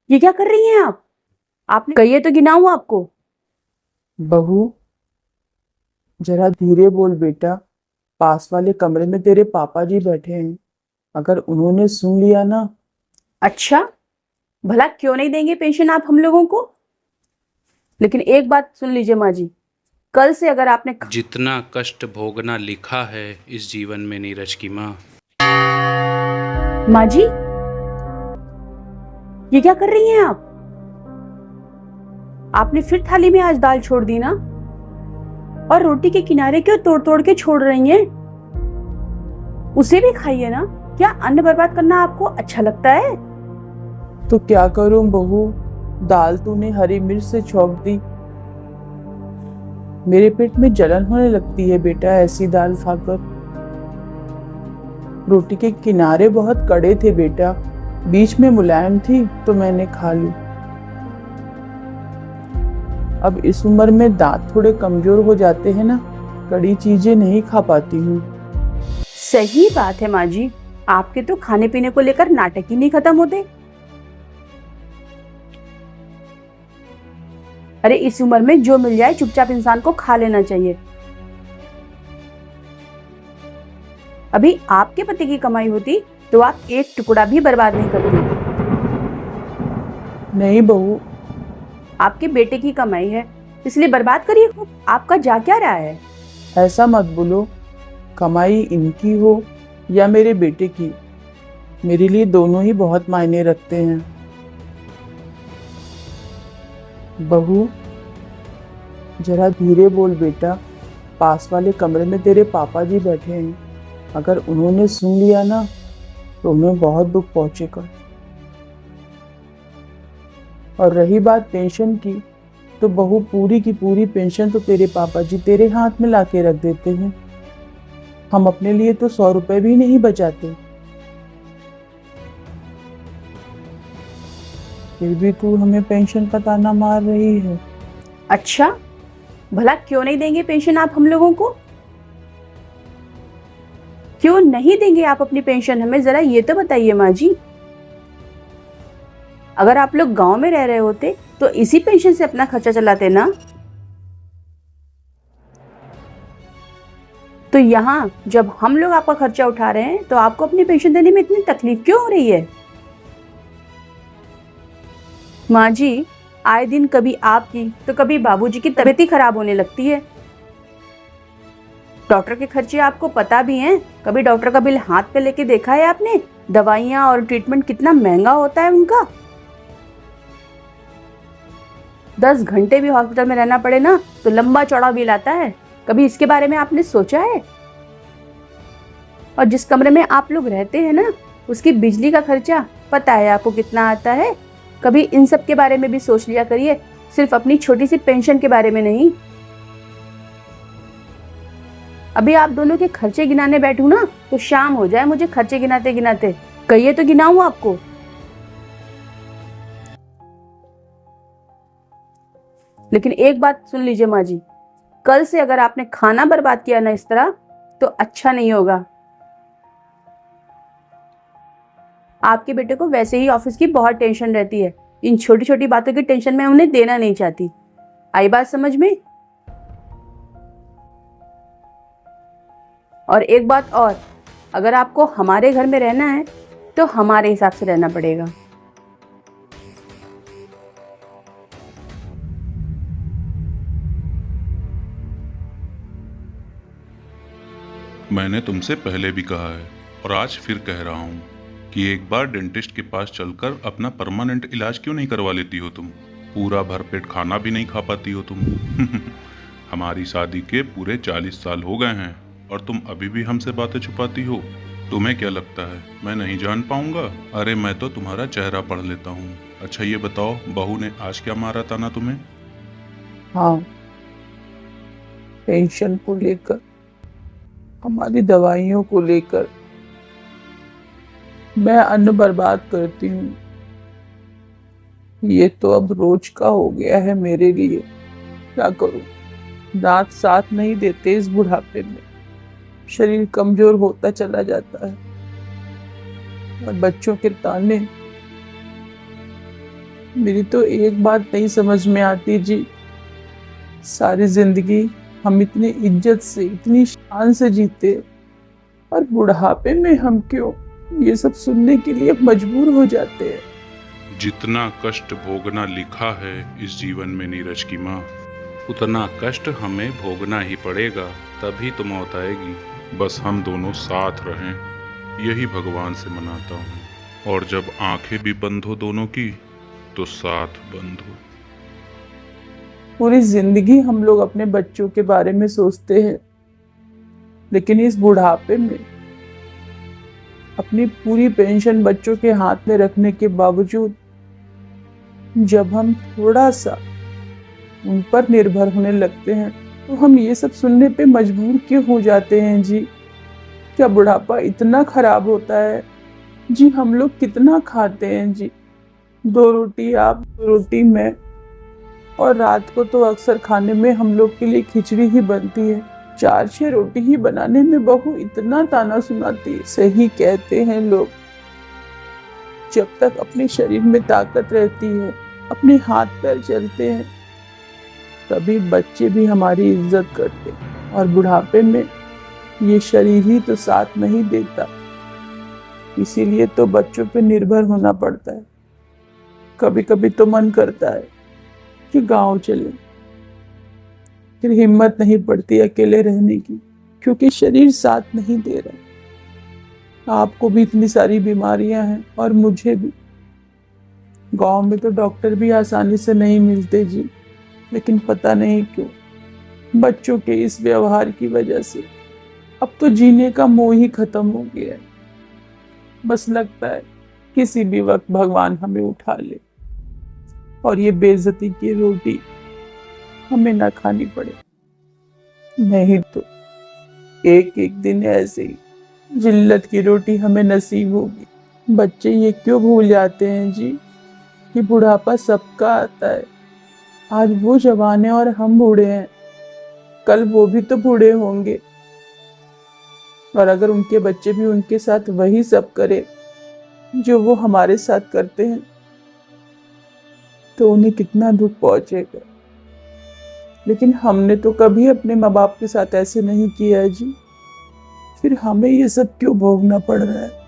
ये क्या कर रही हैं आप? आपने कहिए तो गिनाऊं आपको। बहू, जरा धीरे बोल बेटा। पास वाले कमरे में तेरे पापा जी बैठे हैं। अगर उन्होंने सुन लिया ना। अच्छा, भला क्यों नहीं देंगे पेंशन आप हम लोगों को? लेकिन एक बात सुन लीजिए माँ जी, कल से अगर आपने जितना कष्ट भोगना लिखा है इस जीवन में नीरज की माँ। माँ जी, ये क्या कर रही हैं आप? आपने फिर थाली में आज दाल छोड़ दी ना? और रोटी के किनारे क्यों तोड़ तोड़ के छोड़ रही हैं? उसे भी खाइए ना। क्या अन्न बर्बाद करना आपको अच्छा लगता है? तो क्या करूं बहू, दाल तूने हरी मिर्च से छौंक दी। मेरे पेट में जलन होने लगती है बेटा ऐसी दाल खाकर। रोटी के किनारे बहुत कड़े थे बेटा, बीच में मुलायम थी तो मैंने खा ली। अब इस उम्र में दांत थोड़े कमजोर हो जाते हैं ना, कड़ी चीजें नहीं खा पाती हूँ। सही बात है माँ जी, आपके तो खाने पीने को लेकर नाटक ही नहीं खत्म होते। अरे इस उम्र में जो मिल जाए चुपचाप इंसान को खा लेना चाहिए। अभी आपके पति की कमाई होती तो आप एक टुकड़ा भी बर्बाद नहीं करती। नहीं बहू, आपके बेटे की कमाई है, इसलिए बर्बाद करिए खूब। आपका जा क्या रहा है? ऐसा मत बोलो। कमाई इनकी हो या मेरे बेटे की, मेरे लिए दोनों ही बहुत मायने रखते हैं। बहू, जरा धीरे बोल बेटा। पास वाले कमरे में तेरे पापा जी बैठे हैं। अगर उन्होंने सुन लिया ना तो उन्हें बहुत दुख पहुंचेगा। और रही बात पेंशन की, तो बहू पूरी की पूरी पेंशन तो तेरे पापा जी तेरे हाथ में लाके रख देते हैं। हम अपने लिए तो 100 रुपए भी नहीं बचाते। फिर भी तू हमें पेंशन का ताना मार रही है। अच्छा, भला क्यों नहीं देंगे पेंशन आप हम लोगों को? क्यों नहीं देंगे आप अपनी पेंशन हमें, जरा ये तो बताइए माँ जी। अगर आप लोग गांव में रह रहे होते तो इसी पेंशन से अपना खर्चा चलाते ना। तो यहाँ जब हम लोग आपका खर्चा उठा रहे हैं तो आपको अपनी पेंशन देने में इतनी तकलीफ क्यों हो रही है? माँ जी, आए दिन कभी आपकी तो कभी बाबूजी की तबीयत ही खराब होने लगती है। डॉक्टर के खर्चे आपको पता भी हैं। कभी डॉक्टर का बिल हाथ पे लेके देखा है आपने? दवाइयाँ और ट्रीटमेंट कितना महंगा होता है उनका। 10 घंटे भी हॉस्पिटल में रहना पड़े ना तो लंबा चौड़ा बिल आता है। कभी इसके बारे में आपने सोचा है? और जिस कमरे में आप लोग रहते हैं ना, उसकी बिजली का खर्चा पता है आपको कितना आता है? कभी इन सब के बारे में भी सोच लिया करिए, सिर्फ अपनी छोटी सी पेंशन के बारे में नहीं। अभी आप दोनों के खर्चे गिनाने बैठूं ना तो शाम हो जाए मुझे खर्चे गिनाते गिनाते। कहिए तो गिनाऊं आपको। लेकिन एक बात सुन लीजिए माँ जी, कल से अगर आपने खाना बर्बाद किया ना इस तरह तो अच्छा नहीं होगा। आपके बेटे को वैसे ही ऑफिस की बहुत टेंशन रहती है, इन छोटी छोटी बातों की टेंशन मैं उन्हें देना नहीं चाहती। आई बात समझ में? और एक बात और, अगर आपको हमारे घर में रहना है तो हमारे हिसाब से रहना पड़ेगा। मैंने तुमसे पहले भी कहा है और आज फिर कह रहा हूँ कि एक बार डेंटिस्ट के पास चलकर अपना परमानेंट इलाज क्यों नहीं करवा लेती हो तुम। पूरा भरपेट खाना भी नहीं खा पाती हो तुम। हमारी शादी के पूरे 40 साल हो गए हैं और तुम अभी भी हमसे बातें छुपाती हो। तुम्हें क्या लगता है मैं नहीं जान पाऊंगा? अरे मैं तो तुम्हारा चेहरा पढ़ लेता हूँ। अच्छा ये बताओ, बहू ने आज क्या मारा था ना तुम्हें? हाँ, पेंशन को लेकर, हमारी दवाइयों को लेकर। मैं अन्न बर्बाद करती हूँ, ये तो अब रोज का हो गया है मेरे लिए। क्या करूं, दांत साथ नहीं देते इस बुढ़ापे में। शरीर कमजोर होता चला जाता है और बच्चों के ताने। मेरी तो एक बात नहीं समझ में आती जी, सारी जिंदगी हम इतनी इज्जत से इतनी शान से जीते और बुढ़ापे में हम क्यों ये सब सुनने के लिए मजबूर हो जाते हैं। जितना कष्ट भोगना लिखा है इस जीवन में नीरज की माँ, उतना कष्ट हमें भोगना ही पड़ेगा, तभी तो मौत आएगी। बस हम दोनों साथ रहें, यही भगवान से मनाता हूँ। और जब आंखें भी बंद हो दोनों की, तो साथ बंद हो। पूरी जिंदगी हम लोग अपने बच्चों के बारे में सोचते हैं, लेकिन इस बुढ़ापे में अपनी पूरी पेंशन बच्चों के हाथ में रखने के बावजूद जब हम थोड़ा सा उन पर निर्भर होने लगते हैं, तो हम ये सब सुनने पे मजबूर क्यों हो जाते हैं जी। क्या बुढ़ापा इतना खराब होता है जी? हम लोग कितना खाते हैं जी, 2 रोटी आप 2 रोटी मैं, और रात को तो अक्सर खाने में हम लोग के लिए खिचड़ी ही बनती है। 4-6 रोटी ही बनाने में बहू इतना ताना सुनाती है। सही कहते हैं लोग, जब तक अपने शरीर में ताकत रहती है, अपने हाथ पैर चलते हैं, तभी बच्चे भी हमारी इज्जत करते हैं। और बुढ़ापे में ये शरीर ही तो साथ नहीं देता, इसीलिए तो बच्चों पे निर्भर होना पड़ता है। कभी कभी तो मन करता है कि गांव चले, फिर हिम्मत नहीं पड़ती अकेले रहने की, क्योंकि शरीर साथ नहीं दे रहा। आपको भी इतनी सारी बीमारियां हैं और मुझे भी। गांव में तो डॉक्टर भी आसानी से नहीं मिलते जी, लेकिन पता नहीं क्यों बच्चों के इस व्यवहार की वजह से अब तो जीने का मोह ही खत्म हो गया है। बस लगता है किसी भी वक्त भगवान हमें उठा ले और ये बेइज्जती की रोटी हमें ना खानी पड़े। नहीं तो एक एक दिन ऐसे ही जिल्लत की रोटी हमें नसीब होगी। बच्चे ये क्यों भूल जाते हैं जी कि बुढ़ापा सबका आता है। आज वो जवान है और हम बूढ़े हैं, कल वो भी तो बूढ़े होंगे, और अगर उनके बच्चे भी उनके साथ वही सब करे जो वो हमारे साथ करते हैं, तो उन्हें कितना दुख पहुंचेगा। लेकिन हमने तो कभी अपने माँ बाप के साथ ऐसे नहीं किया है जी, फिर हमें ये सब क्यों भोगना पड़ रहा है।